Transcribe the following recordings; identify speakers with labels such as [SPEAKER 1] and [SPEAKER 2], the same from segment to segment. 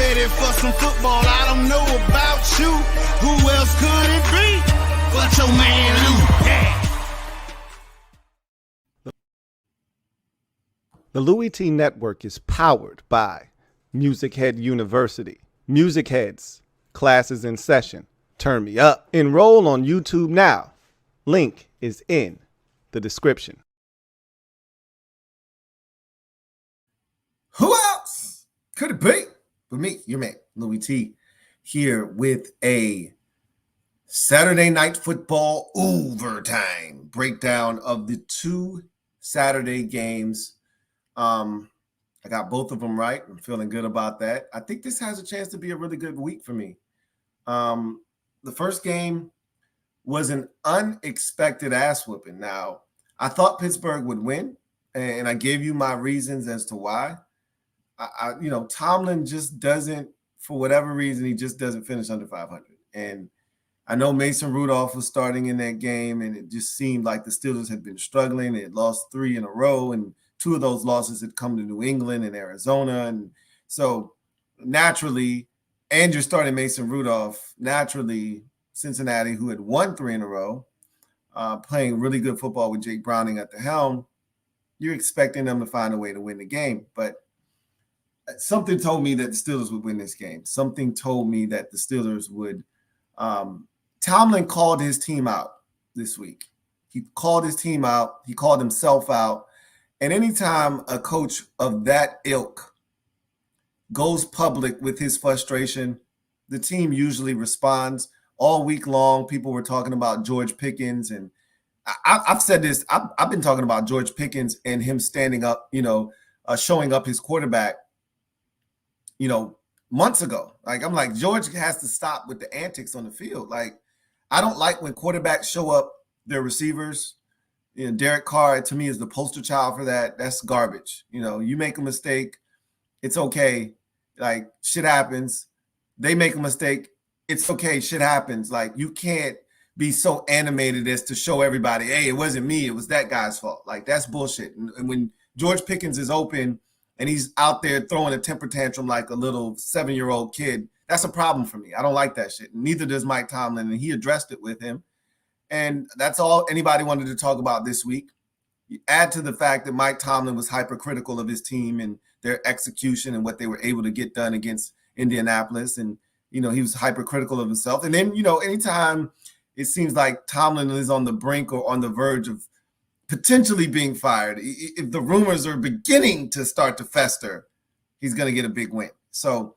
[SPEAKER 1] ready for some football. I don't know about you. Who else could it be but your man Lou? Yeah.
[SPEAKER 2] The LouieTeeNetwork is powered by MusicHead University. MusicHeads, classes in session. Turn me up. Enroll on YouTube now. Link is in the description.
[SPEAKER 3] Who else could it be but me, your man, Louie T, here with a Saturday night football overtime breakdown of the two Saturday games. I got both of them right. I'm feeling good about that. I think this has a chance to be a really good week for me. The first game was an unexpected ass whooping. Now, I thought Pittsburgh would win, and I gave you my reasons as to why. Tomlin just doesn't, for whatever reason, he just doesn't finish under 500. And I know Mason Rudolph was starting in that game, and it just seemed like the Steelers had been struggling. They had lost 3 in a row, and 2 of those losses had come to New England and Arizona. And so naturally, and you're starting Mason Rudolph, naturally, Cincinnati, who had won 3 in a row, playing really good football with Jake Browning at the helm, you're expecting them to find a way to win the game. But something told me that the Steelers would win this game. Something told me that the Steelers would. Tomlin called his team out this week. He called his team out. He called himself out. And anytime a coach of that ilk goes public with his frustration, the team usually responds. All week long, people were talking about George Pickens. And I've said this. I've been talking about George Pickens and him standing up, showing up his quarterback, months ago. Like, I'm like, George has to stop with the antics on the field. Like, I don't like when quarterbacks show up their receivers. Derek Carr, to me, is the poster child for that. That's garbage. You make a mistake, it's okay. Like, shit happens. They make a mistake, it's okay. Shit happens. Like, you can't be so animated as to show everybody, hey, it wasn't me, it was that guy's fault. Like, that's bullshit. And when George Pickens is open and he's out there throwing a temper tantrum like a little 7-year-old kid, that's a problem for me. I don't like that shit. Neither does Mike Tomlin, and he addressed it with him. And that's all anybody wanted to talk about this week. You add to the fact that Mike Tomlin was hypercritical of his team and their execution and what they were able to get done against Indianapolis. And, he was hypercritical of himself. And then, anytime it seems like Tomlin is on the brink or on the verge of potentially being fired, if the rumors are beginning to start to fester, he's going to get a big win. So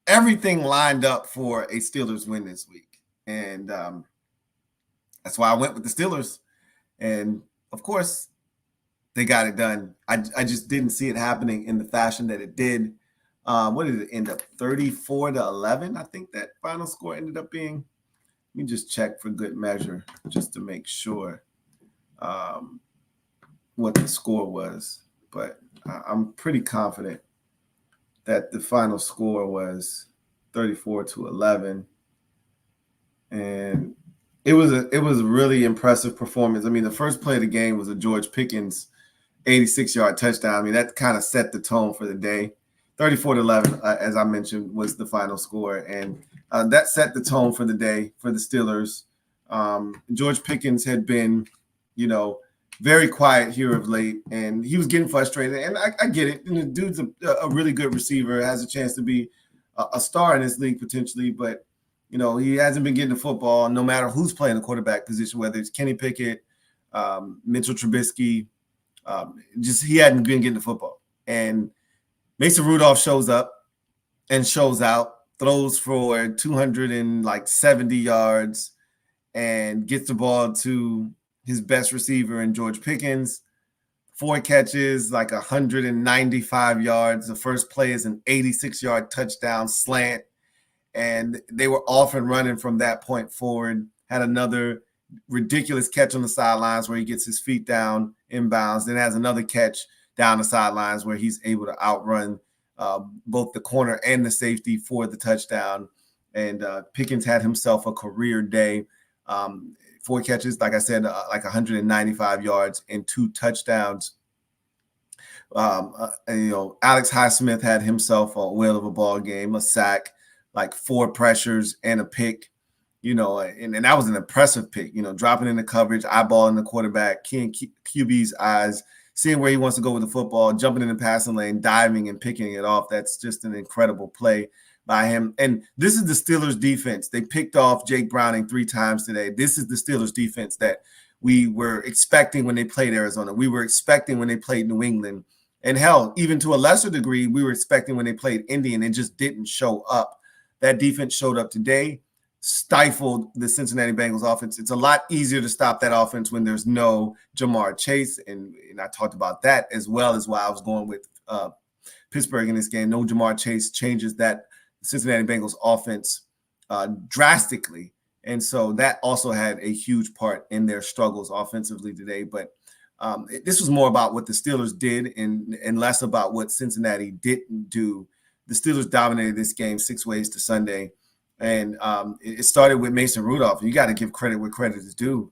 [SPEAKER 3] everything lined up for a Steelers win this week. And that's why I went with the Steelers. And, of course, they got it done. I just didn't see it happening in the fashion that it did. What did it end up? 34-11, I think that final score ended up being. Let me just check for good measure just to make sure what the score was. But I'm pretty confident that the final score was 34-11. And it was a really impressive performance. I mean, the first play of the game was a George Pickens 86-yard touchdown. I mean, that kind of set the tone for the day. 34-11, as I mentioned, was the final score. And that set the tone for the day for the Steelers. George Pickens had been, very quiet here of late, and he was getting frustrated. And I get it. And the dude's a really good receiver, has a chance to be a star in this league potentially, but he hasn't been getting the football no matter who's playing the quarterback position, whether it's Kenny Pickett, Mitchell Trubisky. He hadn't been getting the football. And Mason Rudolph shows up and shows out, throws for 270 yards, and gets the ball to his best receiver in George Pickens. 4 catches, like 195 yards. The first play is an 86-yard touchdown slant. And they were off and running from that point forward. Had another ridiculous catch on the sidelines where he gets his feet down inbounds. Then has another catch down the sidelines where he's able to outrun both the corner and the safety for the touchdown. And Pickens had himself a career day. 4 catches, like I said, like 195 yards and 2 touchdowns. Alex Highsmith had himself a whale of a ball game, a sack, like 4 pressures and a pick. And that was an impressive pick, dropping in the coverage, eyeballing the quarterback, keying QB's eyes, seeing where he wants to go with the football, jumping in the passing lane, diving and picking it off. That's just an incredible play by him. And this is the Steelers defense. They picked off Jake Browning 3 times today. This is the Steelers defense that we were expecting when they played Arizona. We were expecting when they played New England. And hell, even to a lesser degree, we were expecting when they played Indy, and it just didn't show up. That defense showed up today, stifled the Cincinnati Bengals offense. It's a lot easier to stop that offense when there's no Jamar Chase, and I talked about that as well as why I was going with Pittsburgh in this game. No Jamar Chase changes that Cincinnati Bengals offense drastically, and so that also had a huge part in their struggles offensively today. But this was more about what the Steelers did and less about what Cincinnati didn't do. The Steelers dominated this game 6 ways to Sunday. And it started with Mason Rudolph. You got to give credit where credit is due.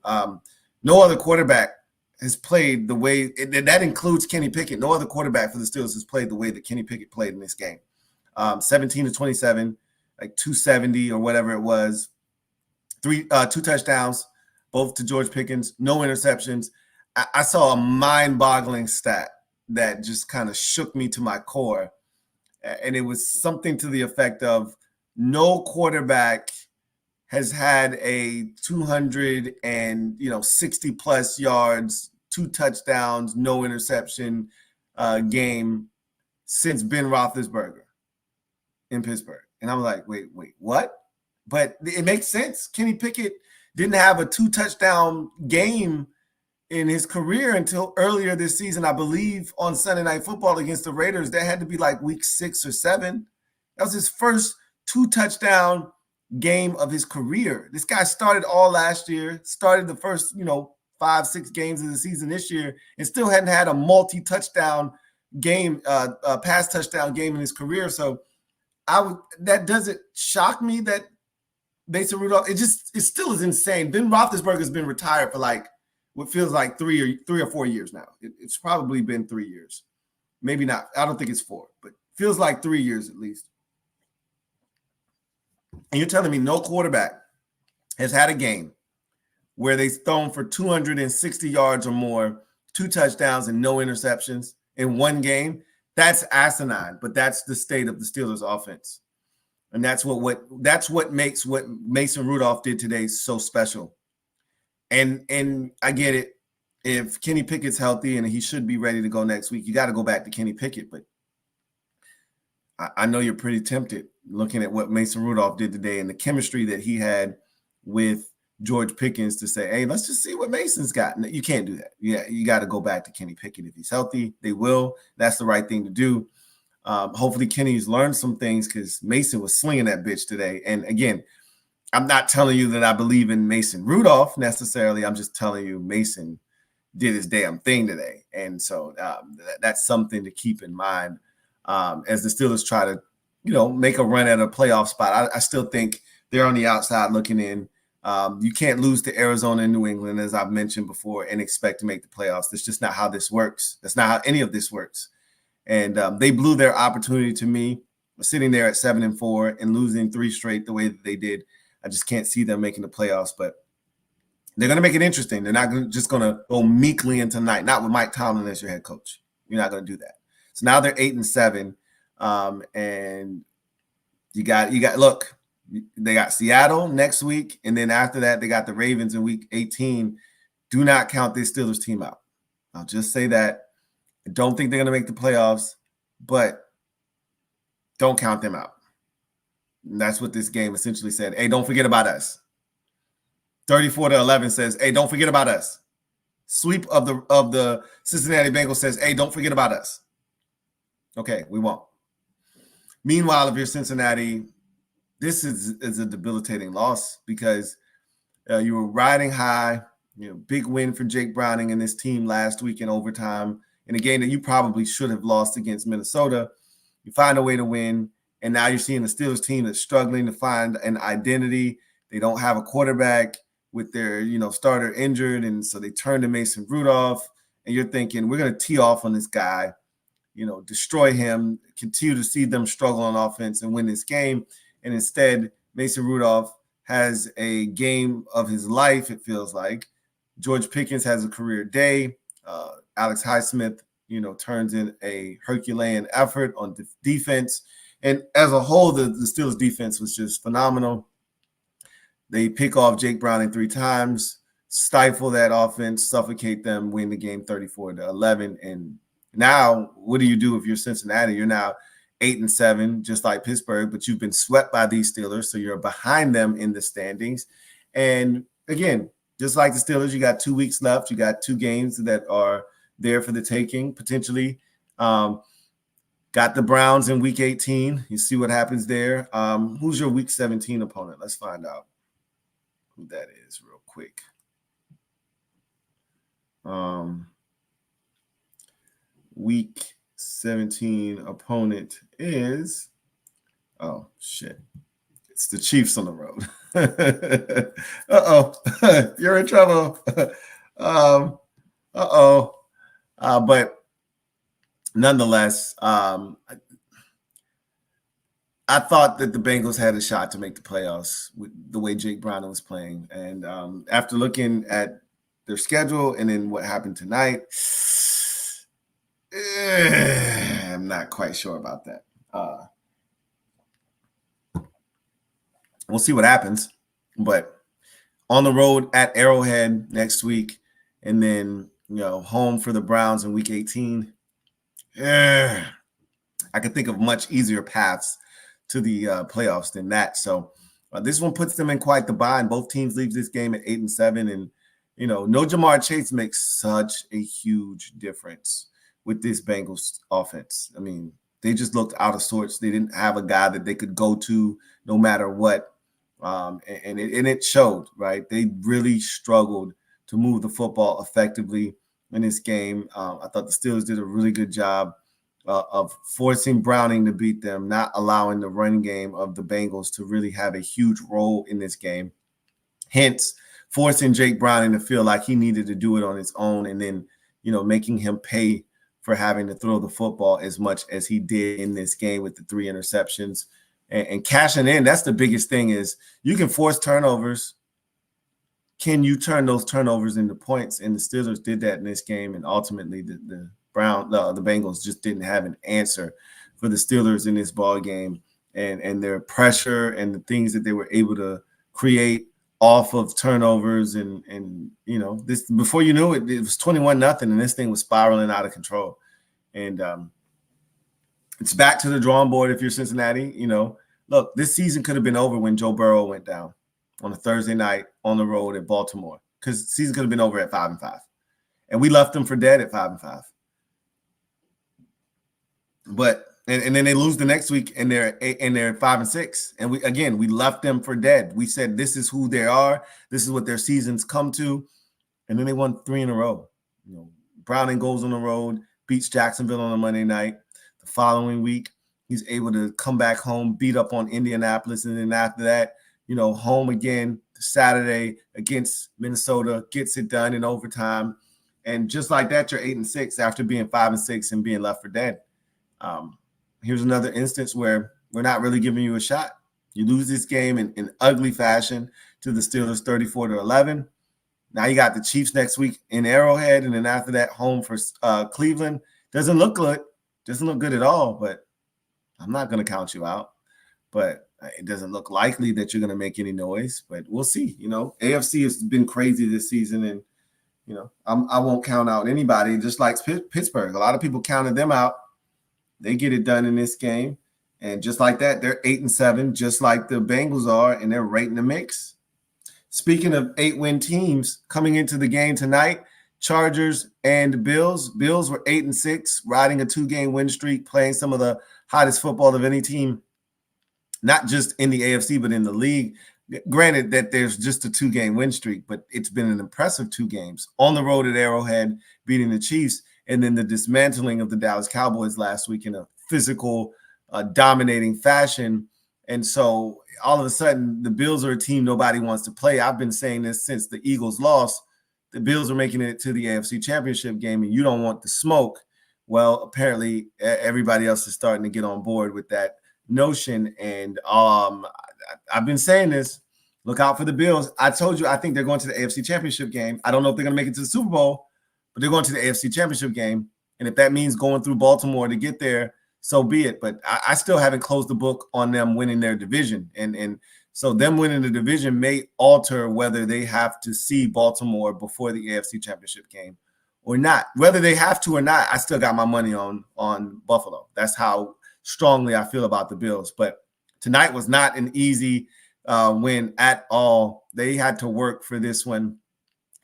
[SPEAKER 3] No other quarterback has played the way – that includes Kenny Pickett. No other quarterback for the Steelers has played the way that Kenny Pickett played in this game. 17-27, like 270 or whatever it was. 2 touchdowns, both to George Pickens, no interceptions. I saw a mind-boggling stat that just kind of shook me to my core. And it was something to the effect of – no quarterback has had a 260 plus yards, 2 touchdowns, no interception game since Ben Roethlisberger in Pittsburgh. And I'm like, wait, what? But it makes sense. Kenny Pickett didn't have a 2 touchdown game in his career until earlier this season, I believe, on Sunday Night Football against the Raiders. That had to be like week 6 or 7. That was his first 2 touchdown game of his career. This guy started all last year, started the first, 5-6 games of the season this year, and still hadn't had a multi-touchdown game, pass touchdown game in his career. So that doesn't shock me that Mason Rudolph, it still is insane. Ben Roethlisberger has been retired for like what feels like 3 or 4 years now. It's probably been 3 years. Maybe not. I don't think it's 4, but feels like 3 years at least. And you're telling me no quarterback has had a game where they've thrown for 260 yards or more, 2 touchdowns and no interceptions in one game? That's asinine, but that's the state of the Steelers offense. And that's what makes what Mason Rudolph did today so special. And I get it. If Kenny Pickett's healthy and he should be ready to go next week, you got to go back to Kenny Pickett. But I know you're pretty tempted looking at what Mason Rudolph did today and the chemistry that he had with George Pickens to say, hey, let's just see what Mason's got. You can't do that. Yeah, you got to go back to Kenny Pickett. If he's healthy, they will. That's the right thing to do. Hopefully Kenny's learned some things because Mason was slinging that bitch today. And again, I'm not telling you that I believe in Mason Rudolph necessarily. I'm just telling you Mason did his damn thing today. And so that's something to keep in mind as the Steelers try to, make a run at a playoff spot. I still think they're on the outside looking in. You can't lose to Arizona and New England, as I've mentioned before, and expect to make the playoffs. That's just not how this works. That's not how any of this works. And they blew their opportunity to me, sitting there at 7-4 and losing 3 straight the way that they did. I just can't see them making the playoffs, but they're going to make it interesting. They're not just going to go meekly into night, not with Mike Tomlin as your head coach. You're not going to do that. So now they're 8-7, and you got look. They got Seattle next week, and then after that, they got the Ravens in week 18. Do not count this Steelers team out. I'll just say that. I don't think they're going to make the playoffs, but don't count them out. And that's what this game essentially said. Hey, don't forget about us. 34-11 says, hey, don't forget about us. Sweep of the Cincinnati Bengals says, hey, don't forget about us. Okay, we won't. Meanwhile, if you're Cincinnati, this is a debilitating loss because you were riding high, big win for Jake Browning and this team last week in overtime in a game that you probably should have lost against Minnesota. You find a way to win, and now you're seeing the Steelers team that's struggling to find an identity. They don't have a quarterback with their, starter injured, and so they turn to Mason Rudolph, and you're thinking, we're going to tee off on this guy destroy him, continue to see them struggle on offense and win this game. And instead, Mason Rudolph has a game of his life, it feels like. George Pickens has a career day. Alex Highsmith, turns in a Herculean effort on defense. And as a whole, the Steelers defense was just phenomenal. They pick off Jake Browning 3 times, stifle that offense, suffocate them, win the game 34-11. And now, what do you do if you're Cincinnati? You're now 8-7, just like Pittsburgh, but you've been swept by these Steelers, so you're behind them in the standings. And again, just like the Steelers, you got 2 weeks left. You got 2 games that are there for the taking, potentially. Got the Browns in Week 18. You see what happens there. Who's your Week 17 opponent? Let's find out who that is real quick. Week 17 opponent is, oh, shit. It's the Chiefs on the road. Uh-oh. You're in trouble. But nonetheless, I thought that the Bengals had a shot to make the playoffs with the way Jake Browning was playing. And after looking at their schedule and then what happened tonight, I'm not quite sure about that. We'll see what happens. But on the road at Arrowhead next week, and then home for the Browns in Week 18. I could think of much easier paths to the playoffs than that. So this one puts them in quite the bind. Both teams leave this game at 8-7, and no Jamar Chase makes such a huge difference with this Bengals offense. I mean, they just looked out of sorts. They didn't have a guy that they could go to no matter what. And it showed, right? They really struggled to move the football effectively in this game. I thought the Steelers did a really good job of forcing Browning to beat them, not allowing the running game of the Bengals to really have a huge role in this game. Hence, forcing Jake Browning to feel like he needed to do it on his own, and then, making him pay for having to throw the football as much as he did in this game with the 3 interceptions. And cashing in, that's the biggest thing, is you can force turnovers. Can you turn those turnovers into points? And the Steelers did that in this game, and ultimately the Bengals just didn't have an answer for the Steelers in this ball game, and their pressure and the things that they were able to create off of turnovers, and this, before you knew it, it was 21-0, and this thing was spiraling out of control. And it's back to the drawing board if you're Cincinnati. Look, this season could have been over when Joe Burrow went down on a Thursday night on the road at Baltimore, because the season could have been over at 5-5, and we left them for dead at 5-5. But and then they lose the next week, and they're 5-6, and we left them for dead. We said this is who they are, this is what their seasons come to, and then they won 3 in a row. Browning goes on the road, beats Jacksonville on a Monday night. The following week, he's able to come back home, beat up on Indianapolis, and then after that, home again Saturday against Minnesota, gets it done in overtime. And just like that, you're 8-6 after being 5-6 and being left for dead. Here's another instance where we're not really giving you a shot. You lose this game in ugly fashion to the Steelers 34-11. Now you got the Chiefs next week in Arrowhead, and then after that, home for Cleveland. Doesn't look good. Doesn't look good at all, but I'm not going to count you out. But it doesn't look likely that you're going to make any noise, but we'll see. AFC has been crazy this season, and I won't count out anybody. Just like Pittsburgh, a lot of people counted them out. They get it done in this game, and just like that, they're 8-7, just like the Bengals are, and they're right in the mix. Speaking of 8-win teams coming into the game tonight, Chargers and Bills. Bills were 8-6, riding a 2-game win streak, playing some of the hottest football of any team, not just in the AFC, but in the league. Granted that there's just a 2-game win streak, but it's been an impressive 2 games on the road at Arrowhead, beating the Chiefs, and then the dismantling of the Dallas Cowboys last week in a physical, dominating fashion. And so all of a sudden, the Bills are a team nobody wants to play. I've been saying this since the Eagles lost. The Bills are making it to the AFC Championship game, and you don't want the smoke Well, apparently everybody else is starting to get on board with that notion. And I've been saying this. Look out for the Bills. I told you I think they're going to the AFC Championship game. I don't know if they're going to make it to the Super Bowl, but they're going to the AFC Championship game. And if that means going through Baltimore to get there, so be it. But I still haven't closed the book on them winning their division. And so them winning the division may alter whether they have to see Baltimore before the AFC Championship game or not. Whether they have to or not, I still got my money on Buffalo. That's how strongly I feel about the Bills. But tonight was not an easy win at all. They had to work for this one,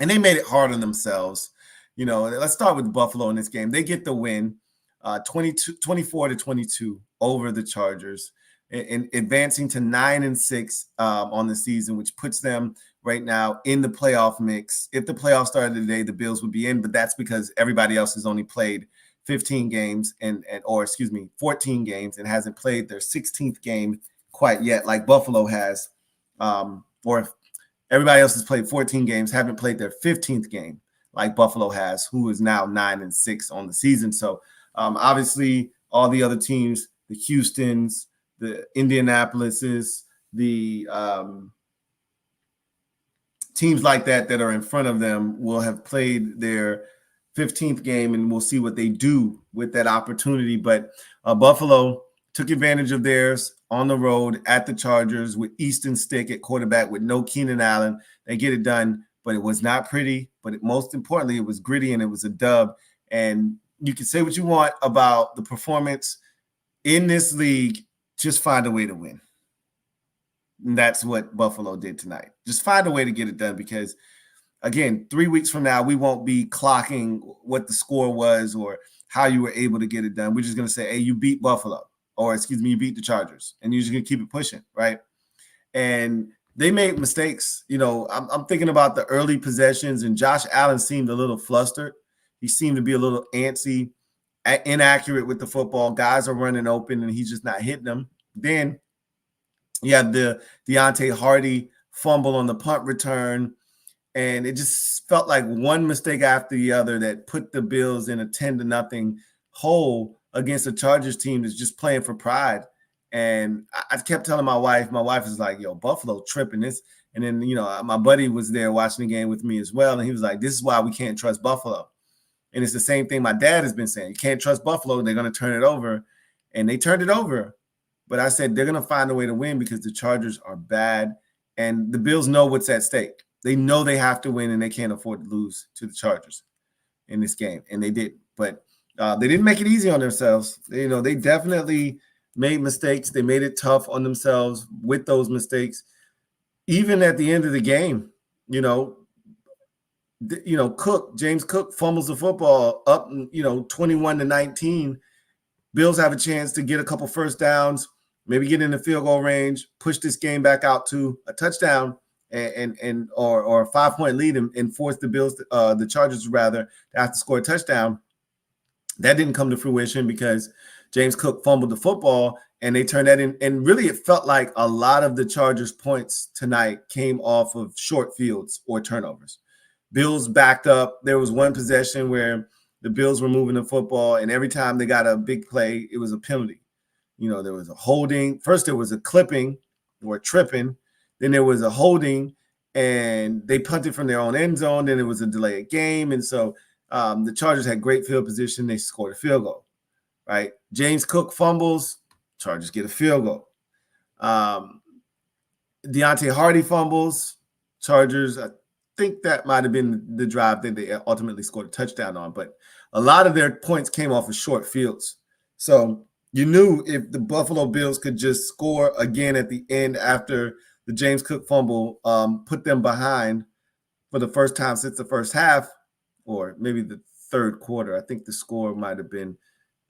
[SPEAKER 3] and they made it hard on themselves. You know, let's start with Buffalo in this game. They get the win, 24-22 over the Chargers, and advancing to 9-6 on the season, which puts them right now in the playoff mix. If the playoffs started today, the Bills would be in, but that's because everybody else has only played 15 games and 14 games and hasn't played their 16th game quite yet, like Buffalo has. Or if everybody else has played 14 games, haven't played their 15th game like Buffalo has, who is now 9-6 on the season. So obviously all the other teams, the Houstons, the Indianapolises, the teams like that are in front of them will have played their 15th game, and we'll see what they do with that opportunity. But Buffalo took advantage of theirs on the road at the Chargers with Easton Stick at quarterback with no Keenan Allen. They get it done, but it was not pretty. But most importantly, it was gritty and it was a dub. And you can say what you want about the performance in this league. Just find a way to win. And that's what Buffalo did tonight. Just find a way to get it done because, again, 3 weeks from now, we won't be clocking what the score was or how you were able to get it done. We're just going to say, hey, you beat Buffalo. Or, you beat the Chargers, and you're just going to keep it pushing, right? And they made mistakes. You know, I'm thinking about the early possessions, and Josh Allen seemed a little flustered. He seemed to be a little antsy, inaccurate with the football. Guys are running open, and he's just not hitting them. Then you have the Deontay Hardy fumble on the punt return, and it just felt like one mistake after the other that put the Bills in a 10-0 hole against a Chargers team that's just playing for pride. And I kept telling my wife is like, yo, Buffalo tripping this. And then, you know, my buddy was there watching the game with me as well. And he was like, this is why we can't trust Buffalo. And it's the same thing my dad has been saying. You can't trust Buffalo. They're going to turn it over. And they turned it over. But I said, they're going to find a way to win because the Chargers are bad. And the Bills know what's at stake. They know they have to win and they can't afford to lose to the Chargers in this game. And they did. But they didn't make it easy on themselves. You know, they definitely made mistakes. They made it tough on themselves with those mistakes. Even at the end of the game, James Cook fumbles the football up, 21-19. Bills have a chance to get a couple first downs, maybe get in the field goal range, push this game back out to a touchdown or a 5-point lead and force the Chargers rather to have to score a touchdown. That didn't come to fruition because James Cook fumbled the football and they turned that in. And really, it felt like a lot of the Chargers' points tonight came off of short fields or turnovers. Bills backed up. There was one possession where the Bills were moving the football, and every time they got a big play, it was a penalty. You know, there was a holding. First, there was a clipping or tripping. Then there was a holding, and they punted from their own end zone. Then it was a delayed game. And so the Chargers had great field position. They scored a field goal, right? James Cook fumbles. Chargers get a field goal. Deontay Hardy fumbles. Chargers, I think that might have been the drive that they ultimately scored a touchdown on. But a lot of their points came off of short fields. So you knew if the Buffalo Bills could just score again at the end after the James Cook fumble, put them behind for the first time since the first half, or maybe the third quarter. I think the score might have been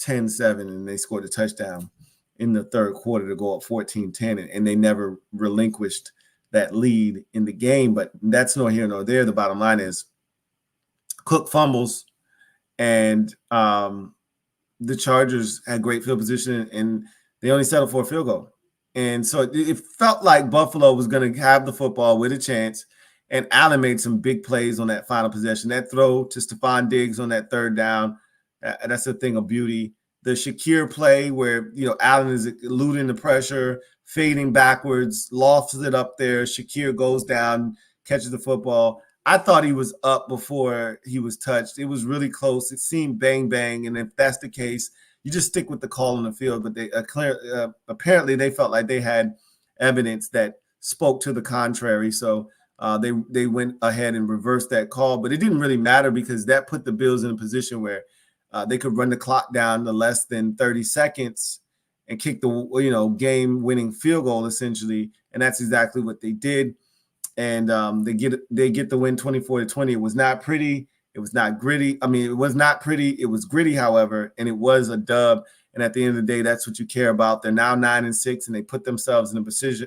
[SPEAKER 3] 10-7, and they scored a touchdown in the third quarter to go up 14-10, and they never relinquished that lead in the game. But that's nor here nor there. The bottom line is Cook fumbles, and the Chargers had great field position, and they only settled for a field goal. And so it felt like Buffalo was going to have the football with a chance, and Allen made some big plays on that final possession. That throw to Stephon Diggs on that third down, That's a thing of beauty. The Shakir play where, Allen is eluding the pressure, fading backwards, lofts it up there. Shakir goes down, catches the football. I thought he was up before he was touched. It was really close. It seemed bang, bang. And if that's the case, you just stick with the call on the field. But they apparently they felt like they had evidence that spoke to the contrary. So they went ahead and reversed that call. But it didn't really matter because that put the Bills in a position where they could run the clock down to less than 30 seconds and kick the game-winning field goal essentially. And that's exactly what they did. And they get the win 24-20. It was not pretty. It was not gritty. I mean, it was not pretty. It was gritty, however, and it was a dub. And at the end of the day, that's what you care about. They're now 9-6, and they put themselves in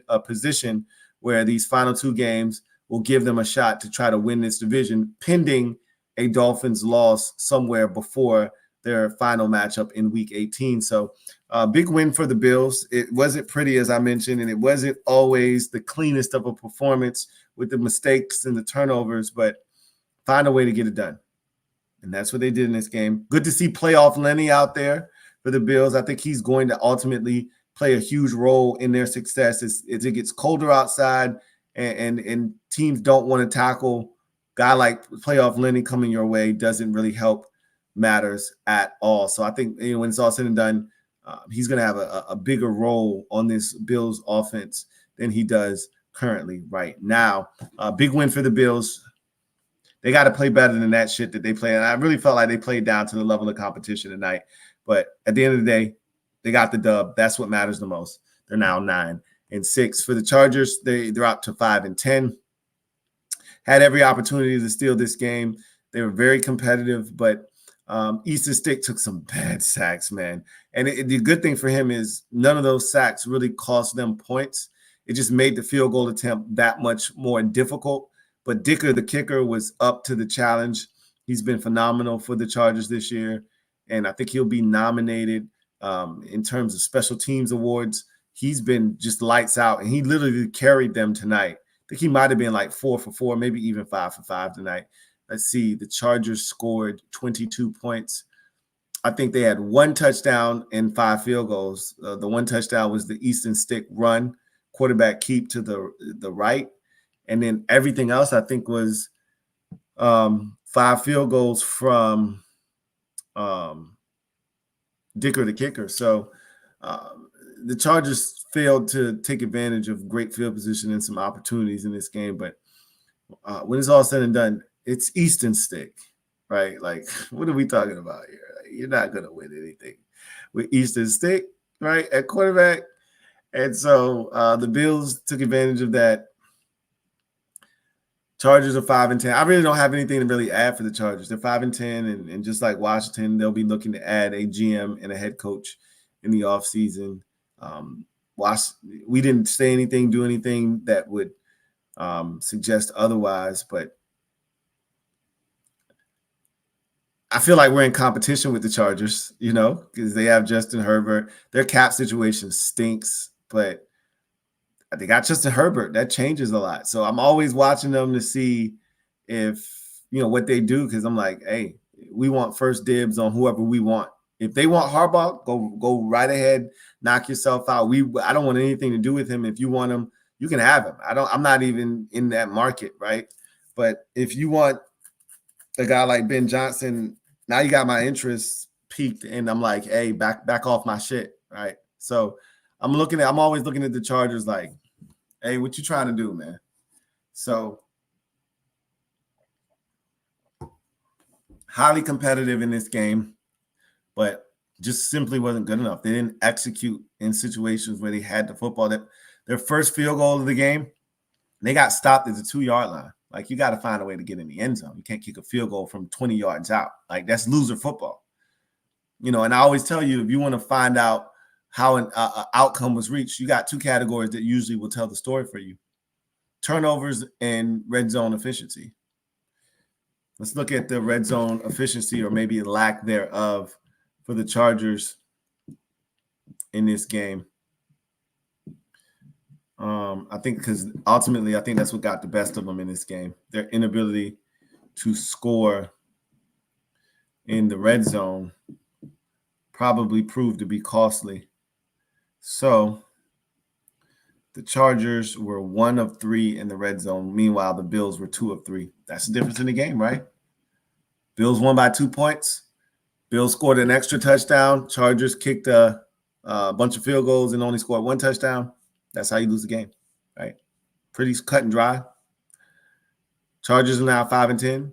[SPEAKER 3] a position where these final two games will give them a shot to try to win this division, pending a Dolphins loss somewhere before their final matchup in Week 18. So big win for the Bills. It wasn't pretty, as I mentioned, and it wasn't always the cleanest of a performance with the mistakes and the turnovers, but find a way to get it done. And that's what they did in this game. Good to see playoff Lenny out there for the Bills. I think he's going to ultimately play a huge role in their success as it gets colder outside and teams don't want to tackle. Guy like playoff Lenny coming your way doesn't really help matters at all. So I think when it's all said and done, he's going to have a bigger role on this Bills offense than he does currently right now. Big win for the Bills. They got to play better than that shit that they play. And I really felt like they played down to the level of competition tonight. But at the end of the day, they got the dub. That's what matters the most. They're now 9-6. For the Chargers, they're up to 5-10. Had every opportunity to steal this game. They were very competitive, but Easton Stick took some bad sacks, man. And the good thing for him is none of those sacks really cost them points. It just made the field goal attempt that much more difficult. But Dicker, the kicker, was up to the challenge. He's been phenomenal for the Chargers this year, and I think he'll be nominated in terms of special teams awards. He's been just lights out, and he literally carried them tonight. I think he might have been like 4 for 4, maybe even 5 for 5 tonight. Let's see. The Chargers scored 22 points. I think they had 1 touchdown and 5 field goals. The 1 touchdown was the Easton Stick run, quarterback keep to the right. And then everything else, I think, was 5 field goals from Dicker, the kicker. So the Chargers failed to take advantage of great field position and some opportunities in this game. But when it's all said and done, it's Easton Stick, right? Like, what are we talking about here? Like, you're not going to win anything with Easton Stick, right, at quarterback. And so the Bills took advantage of that. Chargers are 5-10. I really don't have anything to really add for the Chargers. They're 5-10, and just like Washington, they'll be looking to add a GM and a head coach in the offseason. We didn't say anything, do anything that would suggest otherwise, but I feel like we're in competition with the Chargers, because they have Justin Herbert. Their cap situation stinks, but they got Justin Herbert. That changes a lot. So I'm always watching them to see if, what they do, because I'm like, hey, we want first dibs on whoever we want. If they want Harbaugh, go right ahead, knock yourself out. I don't want anything to do with him. If you want him, you can have him. I'm not even in that market, right? But if you want a guy like Ben Johnson, now you got my interest peaked, and I'm like, hey, back off my shit, right? So I'm always looking at the Chargers like, hey, what you trying to do, man? So highly competitive in this game, but just simply wasn't good enough. They didn't execute in situations where they had the football. Their first field goal of the game, they got stopped at the 2-yard line. Like, you got to find a way to get in the end zone. You can't kick a field goal from 20 yards out. Like, that's loser football. And I always tell you, if you want to find out how an outcome was reached, you got 2 categories that usually will tell the story for you: turnovers and red zone efficiency. Let's look at the red zone efficiency, or maybe lack thereof, for the Chargers in this game. I think because ultimately, I think that's what got the best of them in this game. Their inability to score in the red zone probably proved to be costly. So the Chargers were 1 of 3 in the red zone. Meanwhile, the Bills were 2 of 3. That's the difference in the game, right? Bills won by 2 points. Bills scored an extra touchdown. Chargers kicked a bunch of field goals and only scored 1 touchdown. That's how you lose the game, right? Pretty cut and dry. Chargers are now 5-10.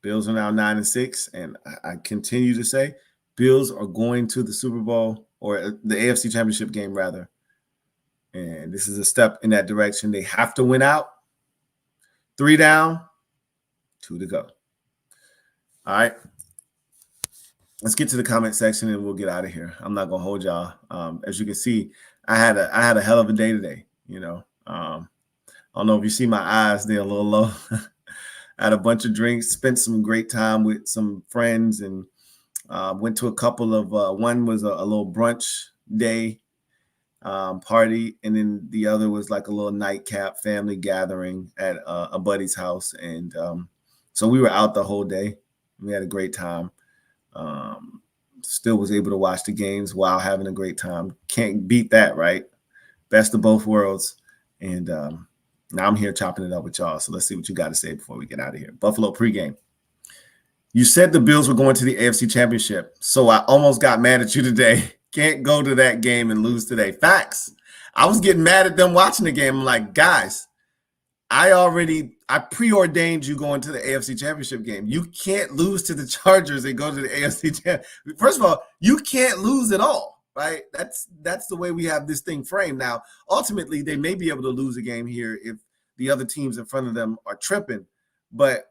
[SPEAKER 3] Bills are now 9-6. And I continue to say Bills are going to the Super Bowl, or the AFC Championship game, rather. And this is a step in that direction. They have to win out. 3 down, 2 to go. All right. Let's get to the comment section and we'll get out of here. I'm not gonna hold y'all. As you can see, I had a hell of a day today. I don't know if you see my eyes; they're a little low. I had a bunch of drinks, spent some great time with some friends, and went to a couple of. One was a little brunch day party, and then the other was like a little nightcap family gathering at a buddy's house, and so we were out the whole day. We had a great time. Still was able to watch the games while having a great time. Can't beat that, right? Best of both worlds. And now I'm here chopping it up with y'all. So let's see what you got to say before we get out of here. Buffalo pregame. You said the Bills were going to the AFC Championship, so I almost got mad at you today. Can't go to that game and lose today. Facts. I was getting mad at them watching the game. I'm like, guys, I preordained you going to the AFC Championship game. You can't lose to the Chargers and go to the AFC Championship. First of all, you can't lose at all, right? That's the way we have this thing framed. Now, ultimately, they may be able to lose a game here if the other teams in front of them are tripping. But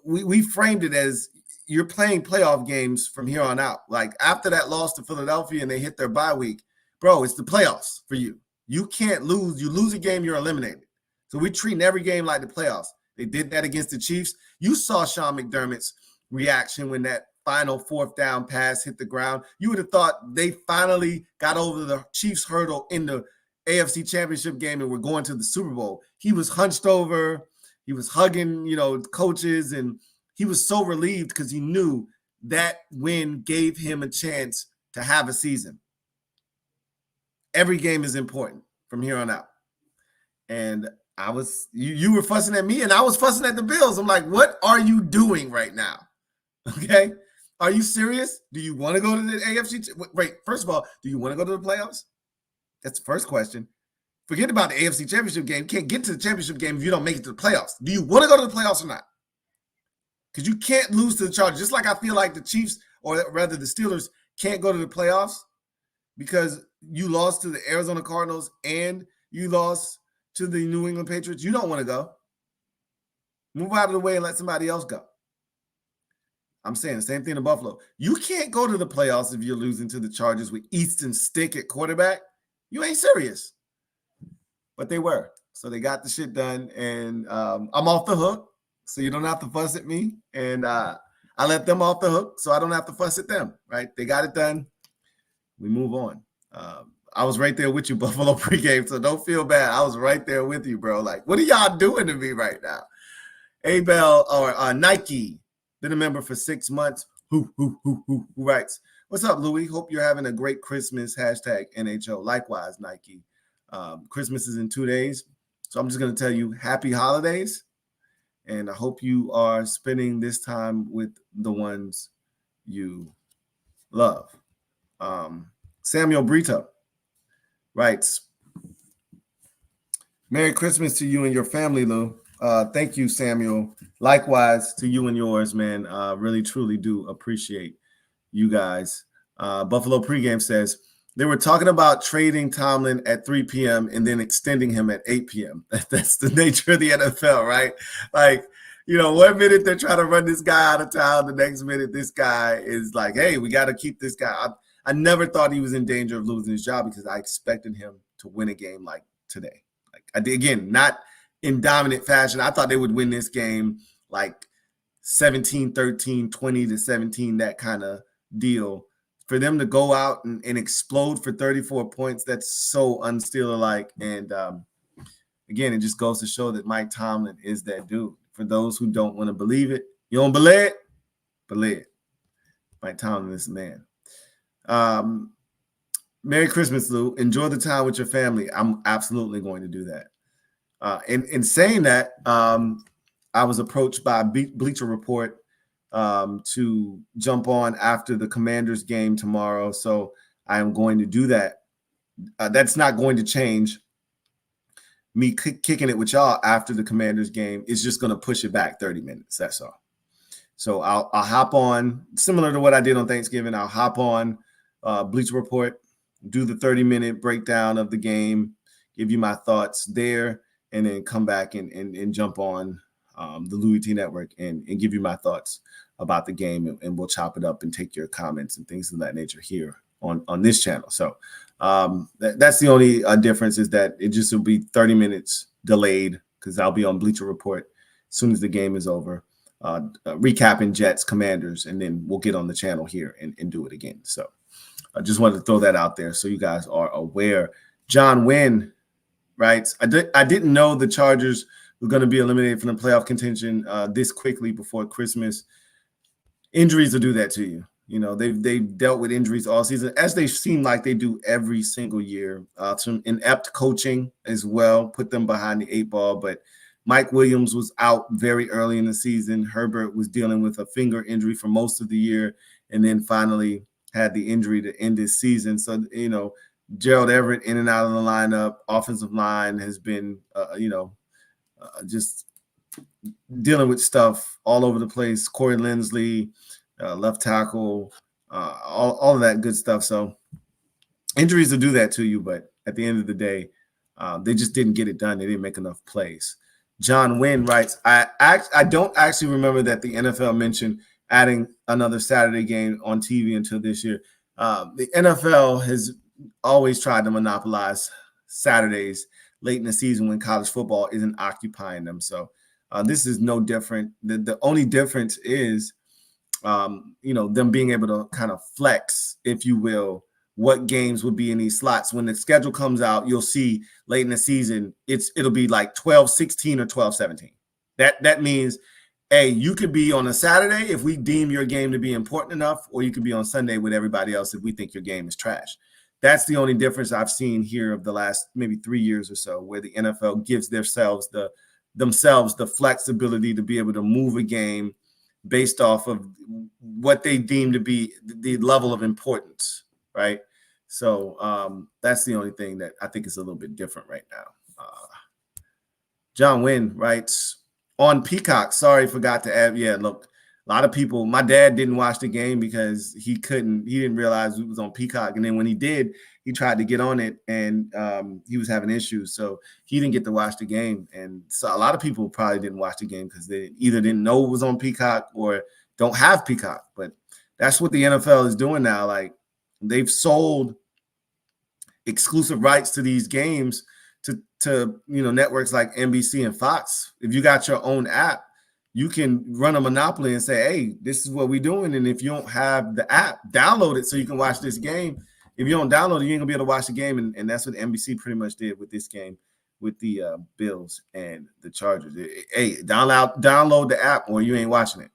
[SPEAKER 3] we framed it as you're playing playoff games from here on out. Like after that loss to Philadelphia and they hit their bye week, bro, it's the playoffs for you. You can't lose. You lose a game, you're eliminated. So we're treating every game like the playoffs. They did that against the Chiefs. You saw Sean McDermott's reaction when that final 4th down pass hit the ground. You would have thought they finally got over the Chiefs hurdle in the AFC Championship game and were going to the Super Bowl. He was hunched over. He was hugging, coaches, and he was so relieved because he knew that win gave him a chance to have a season. Every game is important from here on out. And you were fussing at me and I was fussing at the Bills. I'm like, what are you doing right now? Okay. Are you serious? Do you want to go to the AFC? Wait, first of all, do you want to go to the playoffs? That's the first question. Forget about the AFC Championship game. You can't get to the championship game if you don't make it to the playoffs. Do you want to go to the playoffs or not? Because you can't lose to the Chargers. Just like I feel like the Chiefs, or rather the Steelers, can't go to the playoffs because you lost to the Arizona Cardinals and you lost to the New England Patriots. You don't want to go. Move out of the way and let somebody else go. I'm saying the same thing to Buffalo. You can't go to the playoffs if you're losing to the Chargers with Easton Stick at quarterback. You ain't serious. But they were. So they got the shit done. And I'm off the hook. So you don't have to fuss at me. And I let them off the hook so I don't have to fuss at them. Right? They got it done. We move on. I was right there with you, Buffalo pregame, so don't feel bad. I was right there with you, bro. Like, what are y'all doing to me right now? Abel or Nike, been a member for 6 months. Who writes, what's up, Louie? Hope you're having a great Christmas. #NHL. Likewise, Nike. Christmas is in 2 days, so I'm just going to tell you happy holidays, and I hope you are spending this time with the ones you love. Samuel Brito writes, Merry Christmas to you and your family, Lou. Thank you, Samuel. Likewise to you and yours, man. Really, truly do appreciate you guys. Buffalo pregame says, they were talking about trading Tomlin at 3 p.m. and then extending him at 8 p.m. That's the nature of the NFL, right? Like, 1 minute they're trying to run this guy out of town. The next minute this guy is like, hey, we got to keep this guy. I never thought he was in danger of losing his job because I expected him to win a game like today. Like I did, again, not in dominant fashion. I thought they would win this game like 17-13, 20-17, that kind of deal. For them to go out and explode for 34 points, that's so unsteeler-like. And again, it just goes to show that Mike Tomlin is that dude. For those who don't want to believe it, you don't believe it? Believe it. My talentless man. Merry Christmas, Lou. Enjoy the time with your family. I'm absolutely going to do that. In saying that, I was approached by Bleacher Report to jump on after the Commanders game tomorrow. So I am going to do that. That's not going to change me kicking it with y'all after the Commanders game. It's just going to push it back 30 minutes. That's all. So I'll hop on, similar to what I did on Thanksgiving. I'll hop on Bleacher Report, do the 30-minute breakdown of the game, give you my thoughts there, and then come back and jump on the LouieTeeNetwork and give you my thoughts about the game, and we'll chop it up and take your comments and things of that nature here on this channel. So that's the only difference, is that it just will be 30 minutes delayed, because I'll be on Bleacher Report as soon as the game is over, recapping Jets, Commanders, and then we'll get on the channel here and do it again. So I just wanted to throw that out there so you guys are aware. John Wynn writes, I didn't know the Chargers were going to be eliminated from the playoff contention this quickly before Christmas. Injuries will do that to you. You know, they've dealt with injuries all season, as they seem like they do every single year. Some inept coaching as well put them behind the 8 ball. But Mike Williams was out very early in the season. Herbert was dealing with a finger injury for most of the year, and then finally had the injury to end his season. So, you know, Gerald Everett in and out of the lineup. Offensive line has been, just dealing with stuff all over the place. Corey Linsley, left tackle, all of that good stuff. So injuries will do that to you, but at the end of the day, they just didn't get it done. They didn't make enough plays. John Wynn writes, I don't actually remember that the NFL mentioned adding another Saturday game on TV until this year. The NFL has always tried to monopolize Saturdays late in the season when college football isn't occupying them. So this is no different. The only difference is, them being able to kind of flex, if you will, what games would be in these slots. When the schedule comes out, you'll see late in the season, it'll be like 12-16 or 12-17. That means, hey, you could be on a Saturday if we deem your game to be important enough, or you could be on Sunday with everybody else if we think your game is trash. That's the only difference I've seen here of the last maybe 3 years or so, where the NFL gives themselves the flexibility to be able to move a game based off of what they deem to be the level of importance, right? So that's the only thing that I think is a little bit different right now. John Wynn writes, on Peacock, sorry, forgot to add. Yeah, look, a lot of people, my dad didn't watch the game because he didn't realize it was on Peacock. And then when he did, he tried to get on it, and he was having issues. So he didn't get to watch the game. And so a lot of people probably didn't watch the game because they either didn't know it was on Peacock or don't have Peacock. But that's what the NFL is doing now. Like, they've sold exclusive rights to these games to networks like NBC and Fox. If you got your own app, you can run a monopoly and say, hey, this is what we're doing. And if you don't have the app, download it so you can watch this game. If you don't download it, you ain't gonna be able to watch the game. And that's what NBC pretty much did with this game with the Bills and the Chargers. Hey, download the app or you ain't watching it.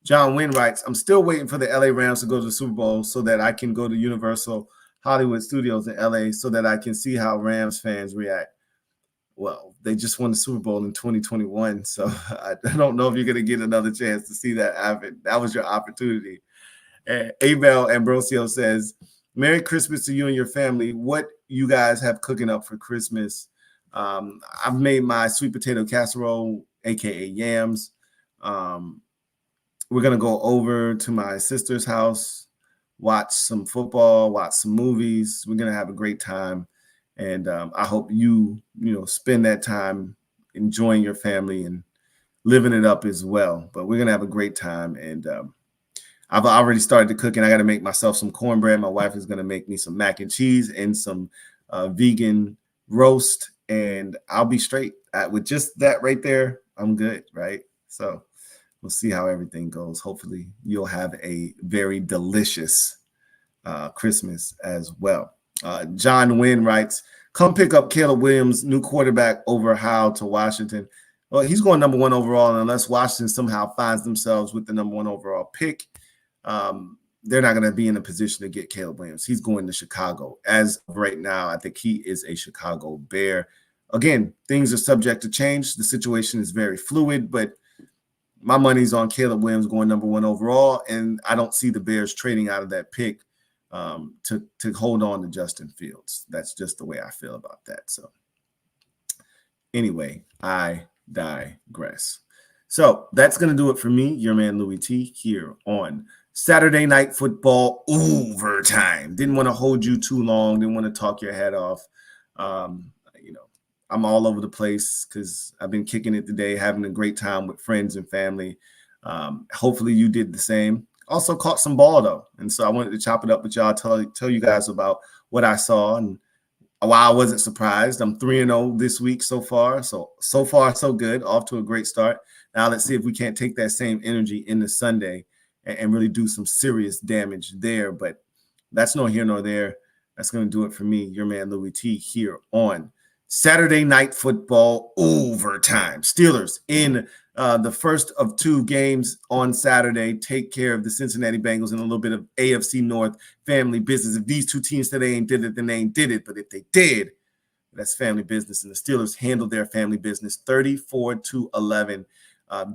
[SPEAKER 3] John Wynn writes, I'm still waiting for the LA Rams to go to the Super Bowl so that I can go to Universal Hollywood Studios in LA so that I can see how Rams fans react. Well, they just won the Super Bowl in 2021, so I don't know if you're going to get another chance to see that happen. That was your opportunity. Abel Ambrosio says, Merry Christmas to you and your family. What you guys have cooking up for Christmas? I've made my sweet potato casserole, a.k.a. yams. We're going to go over to my sister's house, watch some football, watch some movies. We're going to have a great time. And I hope you spend that time enjoying your family and living it up as well. But we're going to have a great time. And I've already started to cook, and I got to make myself some cornbread. My wife is going to make me some mac and cheese and some vegan roast, and I'll be straight. With just that right there, I'm good, right? So we'll see how everything goes. Hopefully you'll have a very delicious Christmas as well. John Wynn writes, come pick up Caleb Williams, new quarterback, over Howe to Washington. Well, he's going number 1 overall, and unless Washington somehow finds themselves with the number 1 overall pick, they're not going to be in a position to get Caleb Williams. He's going to Chicago. As of right now, I think he is a Chicago Bear. Again, things are subject to change. The situation is very fluid, but my money's on Caleb Williams going number 1 overall, and I don't see the Bears trading out of that pick to hold on to Justin Fields. That's just the way I feel about that. So anyway, I digress. So that's going to do it for me, your man Louie T, here on Saturday Night Football Overtime. Didn't want to hold you too long. Didn't want to talk your head off. I'm all over the place because I've been kicking it today, having a great time with friends and family. Hopefully you did the same. Also caught some ball, though. And so I wanted to chop it up with y'all, tell you guys about what I saw. And while I wasn't surprised, I'm 3-0 this week so far. So far, so good. Off to a great start. Now let's see if we can't take that same energy into Sunday and really do some serious damage there. But that's no here nor there. That's going to do it for me, your man Louie T, here on Saturday Night Football Overtime. Steelers in the first of 2 games on Saturday take care of the Cincinnati Bengals in a little bit of AFC North family business. If these 2 teams said they ain't did it, then they ain't did it. But if they did, that's family business. And the Steelers handled their family business 34-11,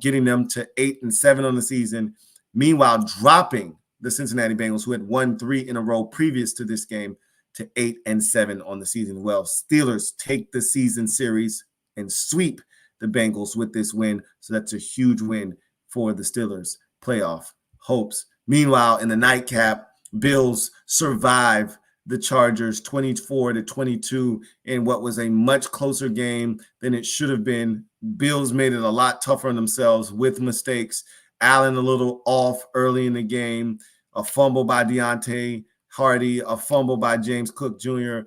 [SPEAKER 3] getting them to 8-7 on the season. Meanwhile, dropping the Cincinnati Bengals, who had won 3 in a row previous to this game, to 8-7 on the season. Well, Steelers take the season series and sweep the Bengals with this win. So that's a huge win for the Steelers' playoff hopes. Meanwhile, in the nightcap, Bills survive the Chargers 24-22 in what was a much closer game than it should have been. Bills made it a lot tougher on themselves with mistakes. Allen a little off early in the game, a fumble by Deontay Hardy, a fumble by James Cook Jr.,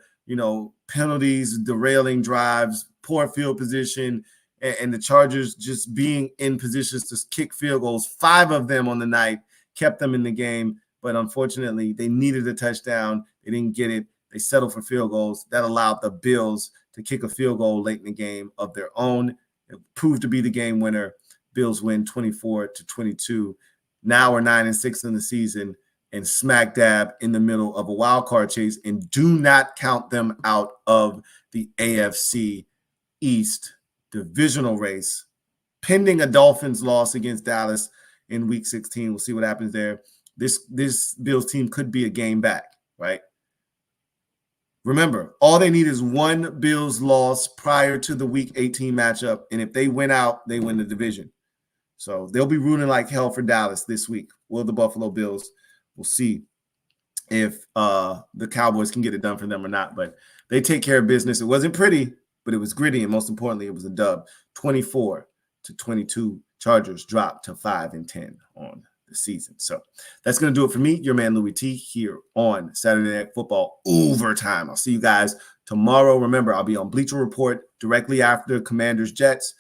[SPEAKER 3] penalties, derailing drives, poor field position, and the Chargers just being in positions to kick field goals. 5 of them on the night kept them in the game, but unfortunately, they needed a touchdown. They didn't get it. They settled for field goals. That allowed the Bills to kick a field goal late in the game of their own. It proved to be the game winner. Bills win 24-22. Now we're 9-6 in the season and smack dab in the middle of a wild card chase, and do not count them out of the AFC East divisional race, pending a Dolphins loss against Dallas in Week 16. We'll see what happens there. This Bills team could be a game back, right? Remember, all they need is 1 Bills loss prior to the Week 18 matchup, and if they win out, they win the division. So they'll be rooting like hell for Dallas this week. Will the Buffalo Bills? We'll see if the Cowboys can get it done for them or not. But they take care of business. It wasn't pretty, but it was gritty, and most importantly, it was a dub. 24-22. Chargers dropped to 5-10 on the season. So that's going to do it for me, your man Louie T, here on Saturday Night Football Overtime. I'll see you guys tomorrow. Remember, I'll be on Bleacher Report directly after Commanders Jets,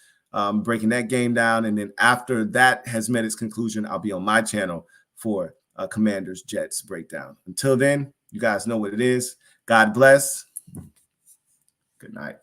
[SPEAKER 3] breaking that game down. And then after that has met its conclusion, I'll be on my channel for Commanders Jets breakdown. Until then, you guys know what it is. God bless. Good night.